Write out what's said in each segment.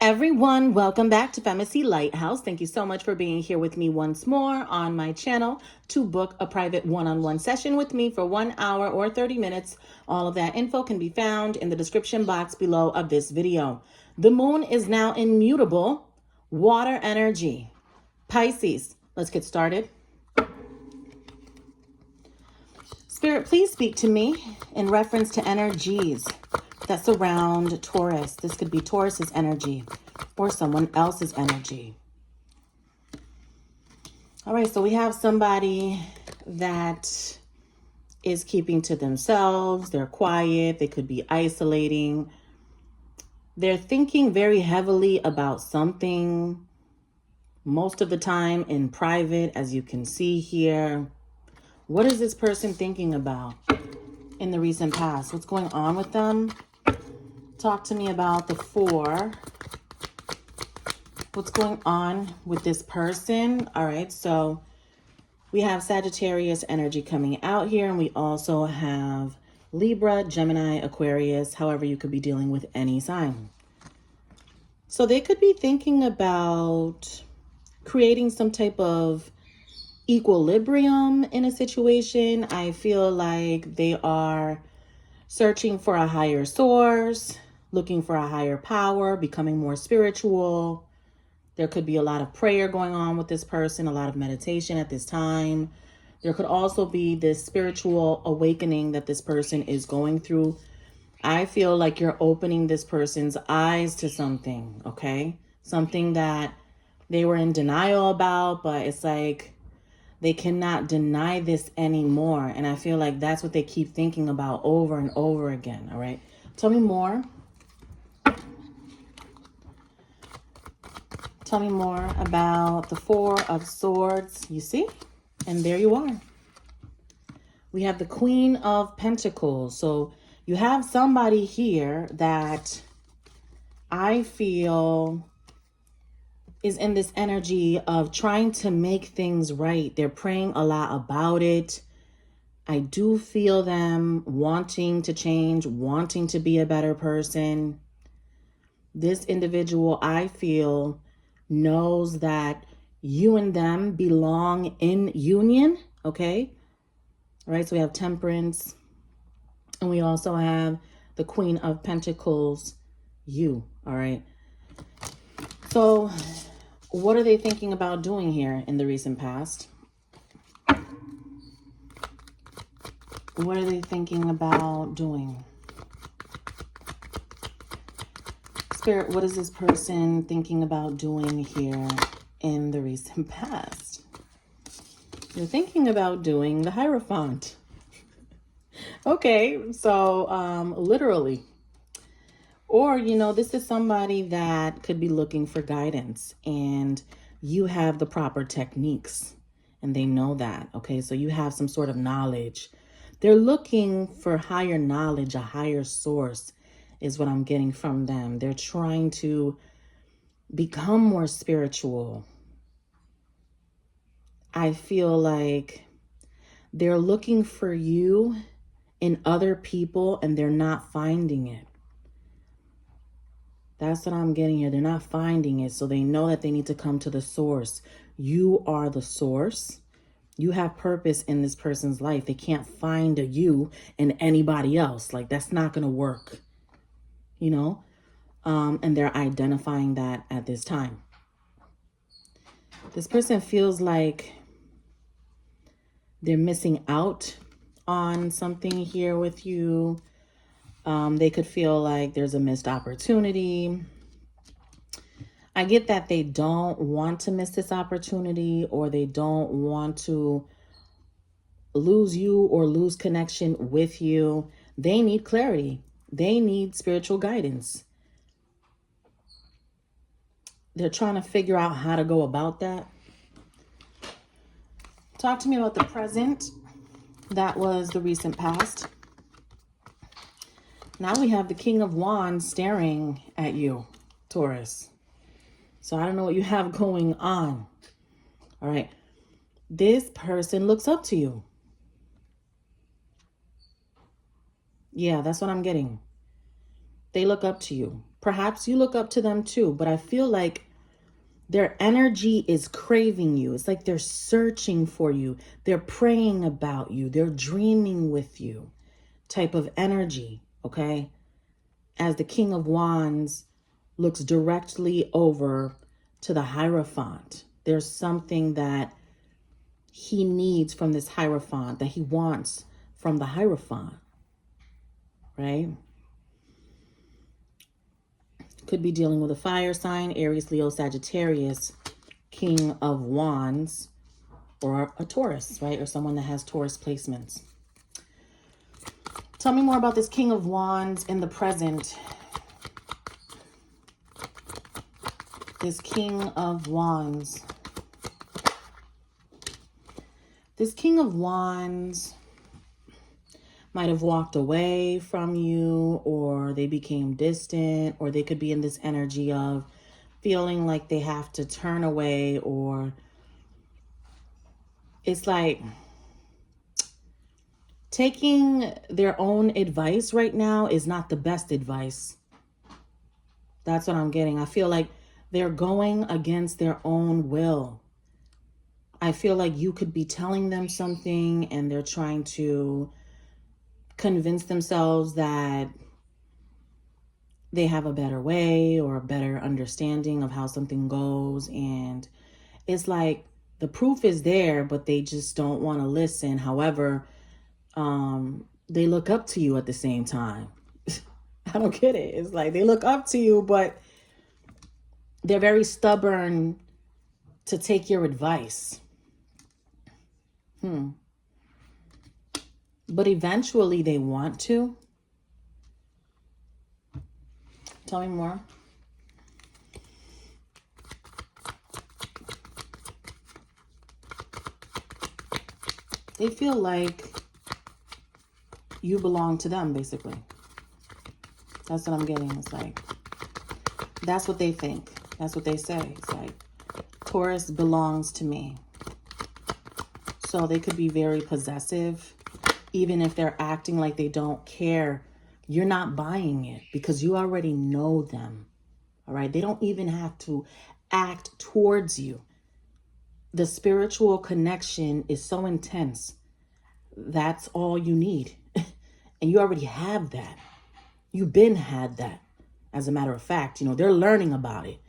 everyone, welcome back to FEMACY'S LightHouse. Thank you so much for being here with me once more on my channel to book a private one-on-one session with me for 1 hour or 30 minutes. All of that info can be found in the description box below of this video. The moon is now in mutable water energy. Pisces, let's get started. Spirit, please speak to me in reference to energies that surround Taurus. This could be Taurus's energy or someone else's energy. All right, so we have somebody that is keeping to themselves. They're quiet. They could be isolating. They're thinking very heavily about something, most of the time in private, as you can see here. What is this person thinking about in the recent past? What's going on with them? Talk to me about the 4. What's going on with this person? All right, so we have Sagittarius energy coming out here, and we also have Libra, Gemini, Aquarius, however you could be dealing with any sign. So they could be thinking about creating some type of equilibrium in a situation. I feel like they are searching for a higher source, looking for a higher power, becoming more spiritual. There could be a lot of prayer going on with this person, a lot of meditation at this time. There could also be this spiritual awakening that this person is going through. I feel like you're opening this person's eyes to something, okay? Something that they were in denial about, but it's like they cannot deny this anymore. And I feel like that's what they keep thinking about over and over again, all right? Tell me more. Tell me more about the 4 of Swords, you see? And there you are. We have the Queen of Pentacles. So you have somebody here that I feel is in this energy of trying to make things right. They're praying a lot about it. I do feel them wanting to change, wanting to be a better person. This individual, I feel, knows that you and them belong in union, okay? All right, so we have Temperance, and we also have the Queen of Pentacles, you, all right? So what are they thinking about doing here in the recent past? What are they thinking about doing? Spirit, what is this person thinking about doing here in the recent past? You're thinking about doing the Hierophant. Okay, so literally. Or, you know, this is somebody that could be looking for guidance, and you have the proper techniques and they know that. Okay, so you have some sort of knowledge. They're looking for higher knowledge, a higher source is what I'm getting from them. They're trying to become more spiritual. I feel like they're looking for you in other people and they're not finding it. That's what I'm getting here. They're not finding it. So they know that they need to come to the source. You are the source. You have purpose in this person's life. They can't find a you in anybody else. Like, that's not going to work, you know? And they're identifying that at this time. This person feels like they're missing out on something here with you. They could feel like there's a missed opportunity. I get that they don't want to miss this opportunity, or they don't want to lose you or lose connection with you. They need clarity. They need spiritual guidance. They're trying to figure out how to go about that. Talk to me about the present. That was the recent past. Now we have the King of Wands staring at you, Taurus. So I don't know what you have going on. All right. This person looks up to you. Yeah, that's what I'm getting. They look up to you. Perhaps you look up to them too, but I feel like their energy is craving you. It's like they're searching for you. They're praying about you. They're dreaming with you type of energy, okay? As the King of Wands looks directly over to the Hierophant, there's something that he needs from this Hierophant, that he wants from the Hierophant, right? Could be dealing with a fire sign, Aries, Leo, Sagittarius, King of Wands, or a Taurus, right? Or someone that has Taurus placements. Tell me more about this King of Wands in the present. This King of Wands. This King of Wands might have walked away from you, or they became distant, or they could be in this energy of feeling like they have to turn away, or it's like taking their own advice right now is not the best advice. That's what I'm getting. I feel like they're going against their own will. I feel like you could be telling them something and they're trying to convince themselves that they have a better way or a better understanding of how something goes. And it's like the proof is there, but they just don't want to listen. However, they look up to you at the same time. I don't get it. It's like they look up to you, but they're very stubborn to take your advice. But eventually they want to. Tell me more. They feel like you belong to them, basically. That's what I'm getting. It's like, that's what they think. That's what they say. It's like, Taurus belongs to me. So they could be very possessive. Even if they're acting like they don't care, you're not buying it because you already know them. All right. They don't even have to act towards you. The spiritual connection is so intense. That's all you need. And you already have that. You've been had that. As a matter of fact, you know, they're learning about it.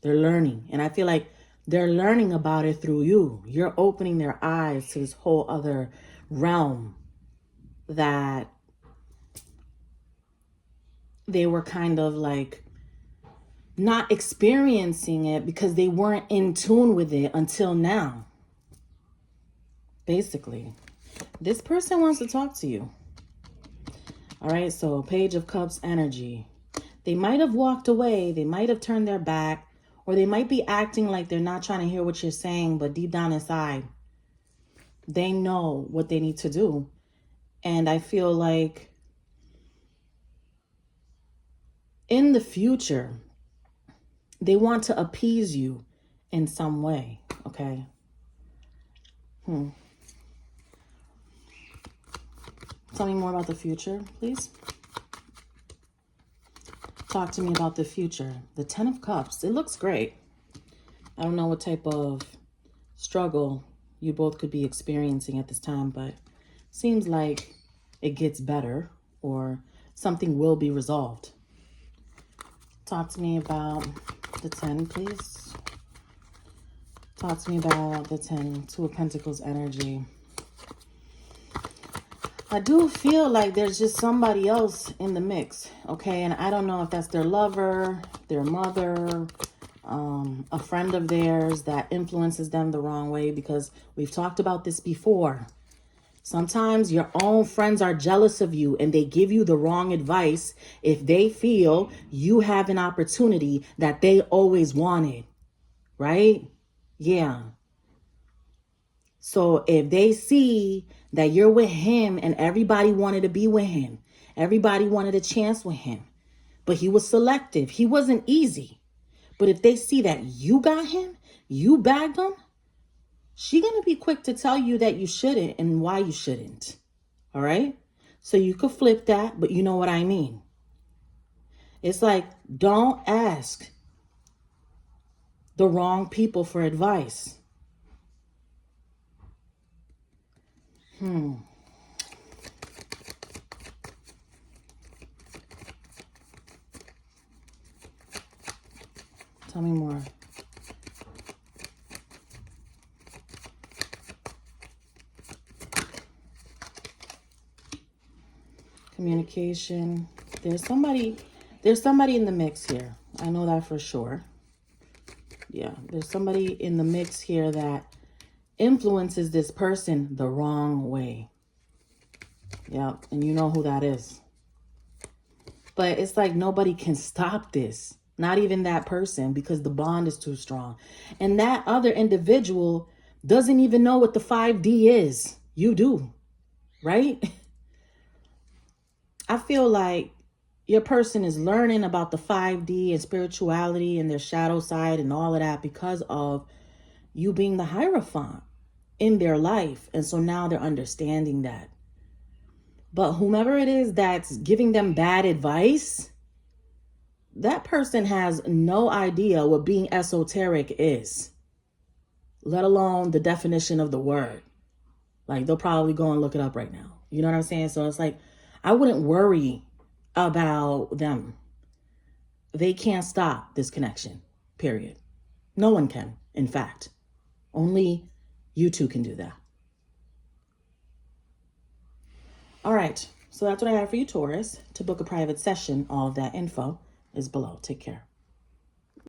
They're learning. And I feel like they're learning about it through you. You're opening their eyes to this whole other realm that they were kind of like not experiencing it because they weren't in tune with it until now. Basically, this person wants to talk to you. All right, so Page of Cups energy. They might have walked away. They might have turned their back, or they might be acting like they're not trying to hear what you're saying, but deep down inside, they know what they need to do. And I feel like in the future, they want to appease you in some way, okay? Tell me more about the future, please. Talk to me about the future. The Ten of Cups. It looks great. I don't know what type of struggle you both could be experiencing at this time, but seems like it gets better or something will be resolved. Talk to me about the 10, please. Talk to me about the 10, Two of Pentacles energy. I do feel like there's just somebody else in the mix, okay? And I don't know if that's their lover, their mother, a friend of theirs that influences them the wrong way, because we've talked about this before. Sometimes your own friends are jealous of you and they give you the wrong advice if they feel you have an opportunity that they always wanted, right? Yeah. So if they see that you're with him and everybody wanted to be with him, everybody wanted a chance with him, but he was selective. He wasn't easy. But if they see that you got him, you bagged him, she's going to be quick to tell you that you shouldn't and why you shouldn't. All right. So you could flip that, but you know what I mean. It's like, don't ask the wrong people for advice. Tell me more. Communication. There's somebody in the mix here. I know that for sure. Yeah, there's somebody in the mix here that influences this person the wrong way. Yeah, and you know who that is. But it's like nobody can stop this. Not even that person, because the bond is too strong. And that other individual doesn't even know what the 5D is. You do, right? I feel like your person is learning about the 5D and spirituality and their shadow side and all of that because of you being the Hierophant in their life. And so now they're understanding that. But whomever it is that's giving them bad advice, that person has no idea what being esoteric is, let alone the definition of the word. Like, they'll probably go and look it up right now. You know what I'm saying? So it's like, I wouldn't worry about them. They can't stop this connection, period. No one can, in fact. Only you two can do that. All right, so that's what I have for you, Taurus. To book a private session, all of that info is below. Take care.